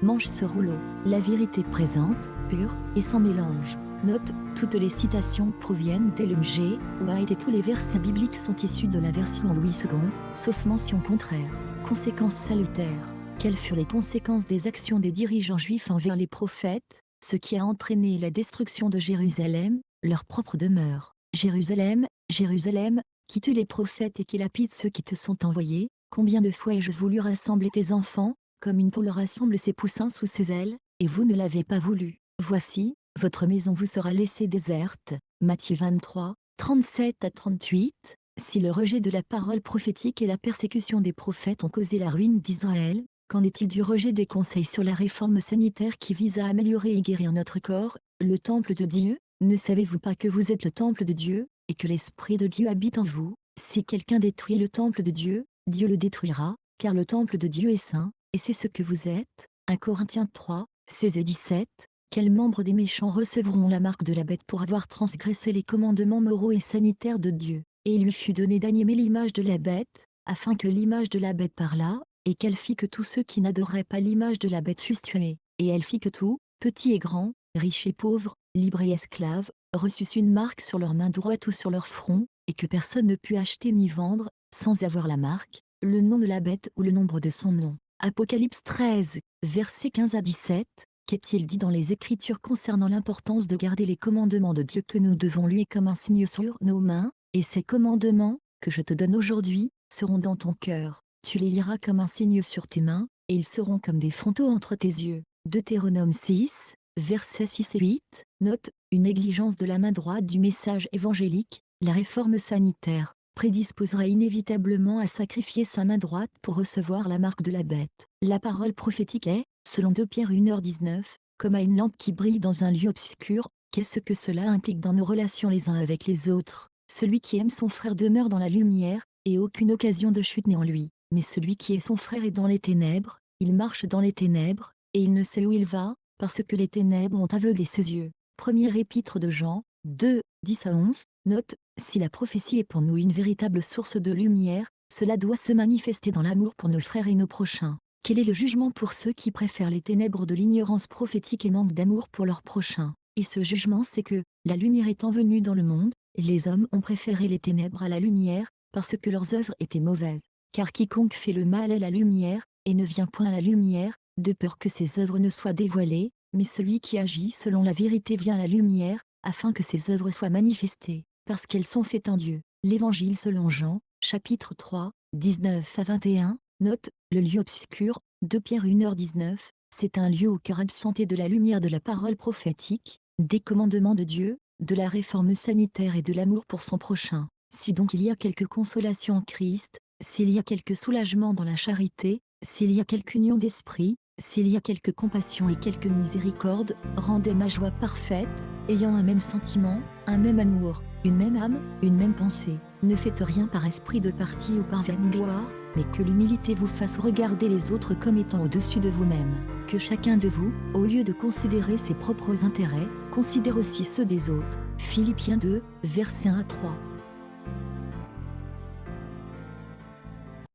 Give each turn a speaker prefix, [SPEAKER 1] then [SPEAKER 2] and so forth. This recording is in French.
[SPEAKER 1] mange ce rouleau. La vérité présente, pure, et sans mélange. Note, toutes les citations proviennent d'LMG, White et tous les versets bibliques sont issus de la version Louis II, sauf mention contraire. Conséquences salutaires. Quelles furent les conséquences des actions des dirigeants juifs envers les prophètes, ce qui a entraîné la destruction de Jérusalem, leur propre demeure. Jérusalem, Jérusalem, qui tue les prophètes et qui lapide ceux qui te sont envoyés, combien de fois ai-je voulu rassembler tes enfants, comme une poule rassemble ses poussins sous ses ailes, et vous ne l'avez pas voulu. Voici, votre maison vous sera laissée déserte. Matthieu 23, 37 à 38. Si le rejet de la parole prophétique et la persécution des prophètes ont causé la ruine d'Israël, qu'en est-il du rejet des conseils sur la réforme sanitaire qui vise à améliorer et guérir notre corps, le temple de Dieu? Ne savez-vous pas que vous êtes le temple de Dieu, et que l'Esprit de Dieu habite en vous? Si quelqu'un détruit le temple de Dieu, Dieu le détruira, car le temple de Dieu est saint, et c'est ce que vous êtes. 1 Corinthiens 3, 16 et 17. Quels membres des méchants recevront la marque de la bête pour avoir transgressé les commandements moraux et sanitaires de Dieu? Et il lui fut donné d'animer l'image de la bête, afin que l'image de la bête parlât, et qu'elle fit que tous ceux qui n'adoraient pas l'image de la bête fussent tués. Et elle fit que tout, petit et grand, riche et pauvre, libre et esclave, reçussent une marque sur leur main droite ou sur leur front, et que personne ne put acheter ni vendre, sans avoir la marque, le nom de la bête ou le nombre de son nom. Apocalypse 13, versets 15 à 17. Qu'est-il dit dans les Écritures concernant l'importance de garder les commandements de Dieu que nous devons lui comme un signe sur nos mains? Et ces commandements, que je te donne aujourd'hui, seront dans ton cœur. Tu les liras comme un signe sur tes mains, et ils seront comme des frontaux entre tes yeux. Deutéronome 6, versets 6 et 8. Note, une négligence de la main droite du message évangélique, la réforme sanitaire, prédisposera inévitablement à sacrifier sa main droite pour recevoir la marque de la bête. La parole prophétique est, selon 2 Pierre 1h19, comme à une lampe qui brille dans un lieu obscur. Qu'est-ce que cela implique dans nos relations les uns avec les autres? Celui qui aime son frère demeure dans la lumière, et aucune occasion de chute n'est en lui. Mais celui qui est son frère est dans les ténèbres, il marche dans les ténèbres, et il ne sait où il va, parce que les ténèbres ont aveuglé ses yeux. Première épître de Jean, 2, 10 à 11. Note, si la prophétie est pour nous une véritable source de lumière, cela doit se manifester dans l'amour pour nos frères et nos prochains. Quel est le jugement pour ceux qui préfèrent les ténèbres de l'ignorance prophétique et manquent d'amour pour leurs prochains? Et ce jugement, c'est que, la lumière étant venue dans le monde, les hommes ont préféré les ténèbres à la lumière, parce que leurs œuvres étaient mauvaises. Car quiconque fait le mal est la lumière, et ne vient point à la lumière, de peur que ses œuvres ne soient dévoilées, mais celui qui agit selon la vérité vient à la lumière, afin que ses œuvres soient manifestées, parce qu'elles sont faites en Dieu. L'Évangile selon Jean, chapitre 3, 19 à 21. Note, le lieu obscur, 2 Pierre 1h19, c'est un lieu au cœur absenté de la lumière de la parole prophétique, des commandements de Dieu, de la réforme sanitaire et de l'amour pour son prochain. Si donc il y a quelque consolation en Christ, s'il y a quelque soulagement dans la charité, s'il y a quelque union d'esprit, s'il y a quelque compassion et quelque miséricorde, rendez ma joie parfaite, ayant un même sentiment, un même amour, une même âme, une même pensée. Ne faites rien par esprit de parti ou par vaine gloire, mais que l'humilité vous fasse regarder les autres comme étant au-dessus de vous-même. Que chacun de vous, au lieu de considérer ses propres intérêts, considère aussi ceux des autres. Philippiens 2, versets 1 à 3.